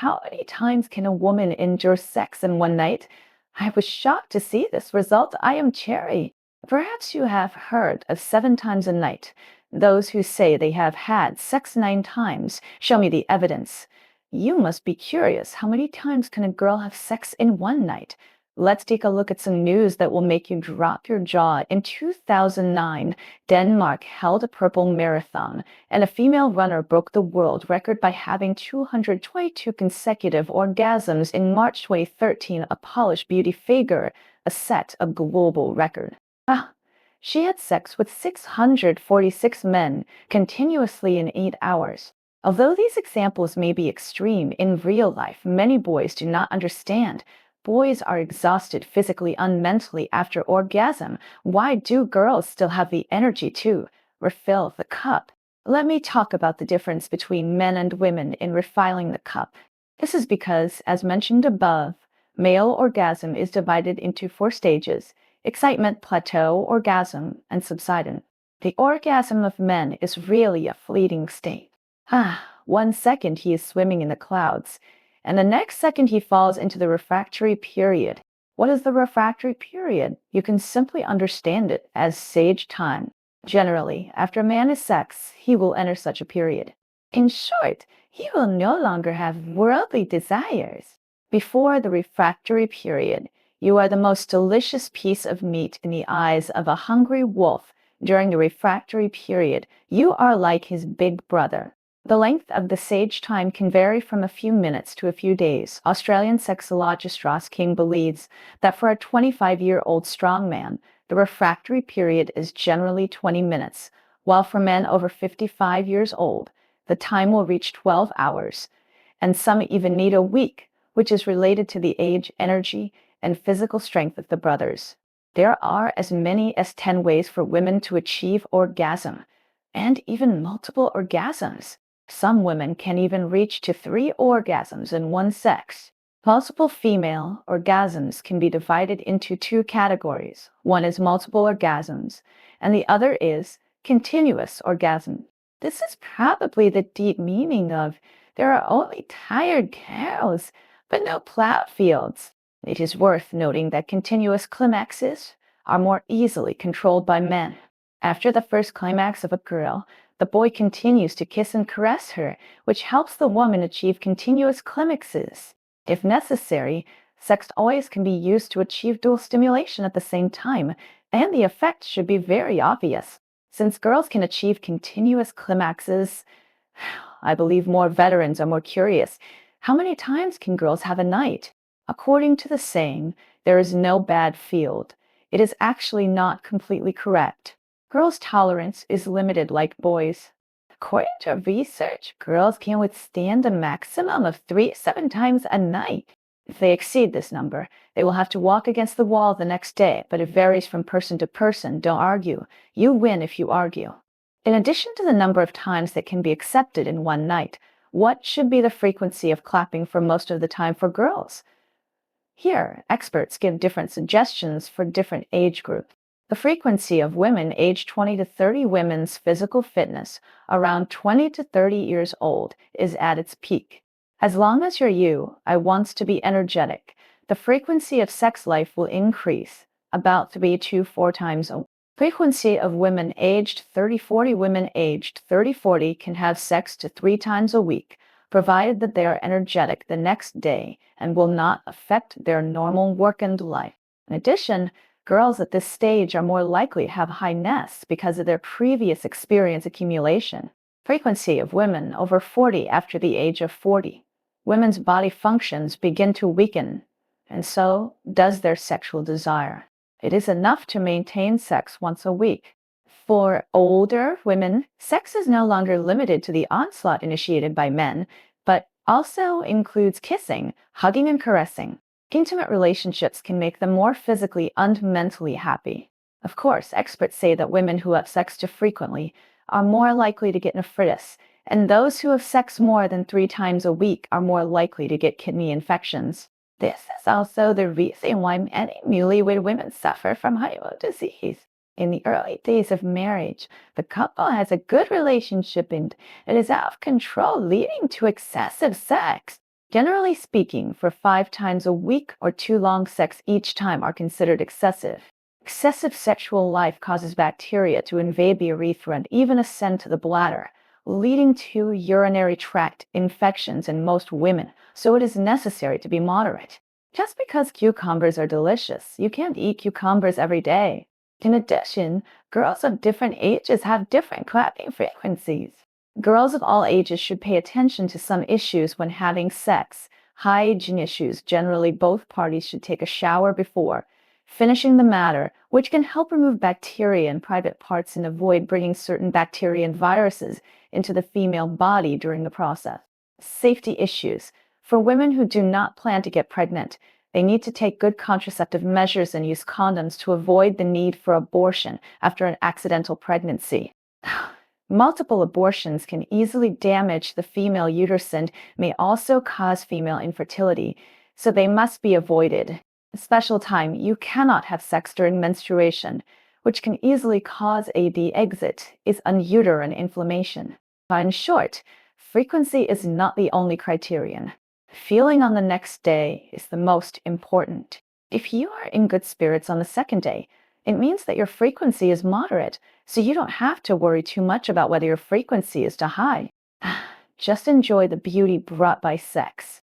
how many times can a woman endure sex in one night? I was shocked to see this result. I am Cherry. Perhaps you have heard of 7 times a night. Those who say they have had sex 9 times, show me the evidence. You must be curious. How many times can a girl have sex in one night? Let's take a look at some news that will make you drop your jaw. In 2009, Denmark held a purple marathon, and a female runner broke the world record by having 222 consecutive orgasms in March 2013, a Polish beauty figure, set a global record. She had sex with 646 men continuously in 8 hours. Although these examples may be extreme, in real life, many boys do not understand. Boys are exhausted physically and mentally after orgasm. Why do girls still have the energy to refill the cup? Let me talk about the difference between men and women in refilling the cup. This is because, as mentioned above, male orgasm is divided into 4 stages: excitement, plateau, orgasm, and subsidence. The orgasm of men is really a fleeting state. 1 second he is swimming in the clouds, and the next second he falls into the refractory period. What is the refractory period? You can simply understand it as sage time. Generally, after a man has sex, he will enter such a period. In short, he will no longer have worldly desires. Before the refractory period, you are the most delicious piece of meat in the eyes of a hungry wolf. During the refractory period, you are like his big brother. The length of the sage time can vary from a few minutes to a few days. Australian sexologist Ross King believes that for a 25-year-old strongman, the refractory period is generally 20 minutes, while for men over 55 years old, the time will reach 12 hours, and some even need a week, which is related to the age, energy, and physical strength of the brothers. There are as many as 10 ways for women to achieve orgasm, and even multiple orgasms. Some women can even reach to 3 orgasms in one sex. Multiple female orgasms can be divided into 2 categories. One is multiple orgasms, and the other is continuous orgasm. This is probably the deep meaning of there are only tired cows, but no plowed fields. It is worth noting that continuous climaxes are more easily controlled by men. After the first climax of a girl, the boy continues to kiss and caress her, which helps the woman achieve continuous climaxes. If necessary, sex toys can be used to achieve dual stimulation at the same time, and the effect should be very obvious. Since girls can achieve continuous climaxes, I believe more veterans are more curious. How many times can girls have a night? According to the saying, there is no bad field. It is actually not completely correct. Girls' tolerance is limited like boys. According to research, girls can withstand a maximum of 7 times a night. If they exceed this number, they will have to walk against the wall the next day, but it varies from person to person. Don't argue. You win if you argue. In addition to the number of times that can be accepted in one night, what should be the frequency of clapping for most of the time for girls? Here, experts give different suggestions for different age groups. The frequency of women aged 20 to 30, women's physical fitness around 20 to 30 years old is at its peak. As long as you're you, I wants to be energetic, the frequency of sex life will increase about 3 to 4 times a week. Frequency of women aged 30-40, women aged 30-40 can have sex to 3 times a week, provided that they are energetic the next day and will not affect their normal work and life. In addition, girls at this stage are more likely to have high nests because of their previous experience accumulation. Frequency of women over 40 after the age of 40. Women's body functions begin to weaken, and so does their sexual desire. It is enough to maintain sex once a week. For older women, sex is no longer limited to the onslaught initiated by men, but also includes kissing, hugging, and caressing. Intimate relationships can make them more physically and mentally happy. Of course, experts say that women who have sex too frequently are more likely to get nephritis, and those who have sex more than 3 times a week are more likely to get kidney infections. This is also the reason why many newlywed women suffer from heart disease. In the early days of marriage, the couple has a good relationship and it is out of control, leading to excessive sex. Generally speaking, for 5 times a week or too long sex each time are considered excessive. Excessive sexual life causes bacteria to invade the urethra and even ascend to the bladder, leading to urinary tract infections in most women, so it is necessary to be moderate. Just because cucumbers are delicious, you can't eat cucumbers every day. In addition, girls of different ages have different clapping frequencies. Girls of all ages should pay attention to some issues when having sex. Hygiene issues. Generally, both parties should take a shower before finishing the matter, which can help remove bacteria in private parts and avoid bringing certain bacteria and viruses into the female body during the process. Safety issues. For women who do not plan to get pregnant, they need to take good contraceptive measures and use condoms to avoid the need for abortion after an accidental pregnancy. Multiple abortions can easily damage the female uterus and may also cause female infertility, so they must be avoided. A special time, you cannot have sex during menstruation, which can easily cause the exit, is uterine inflammation. In short, frequency is not the only criterion. Feeling on the next day is the most important. If you are in good spirits on the second day, it means that your frequency is moderate, so you don't have to worry too much about whether your frequency is too high. Just enjoy the beauty brought by sex.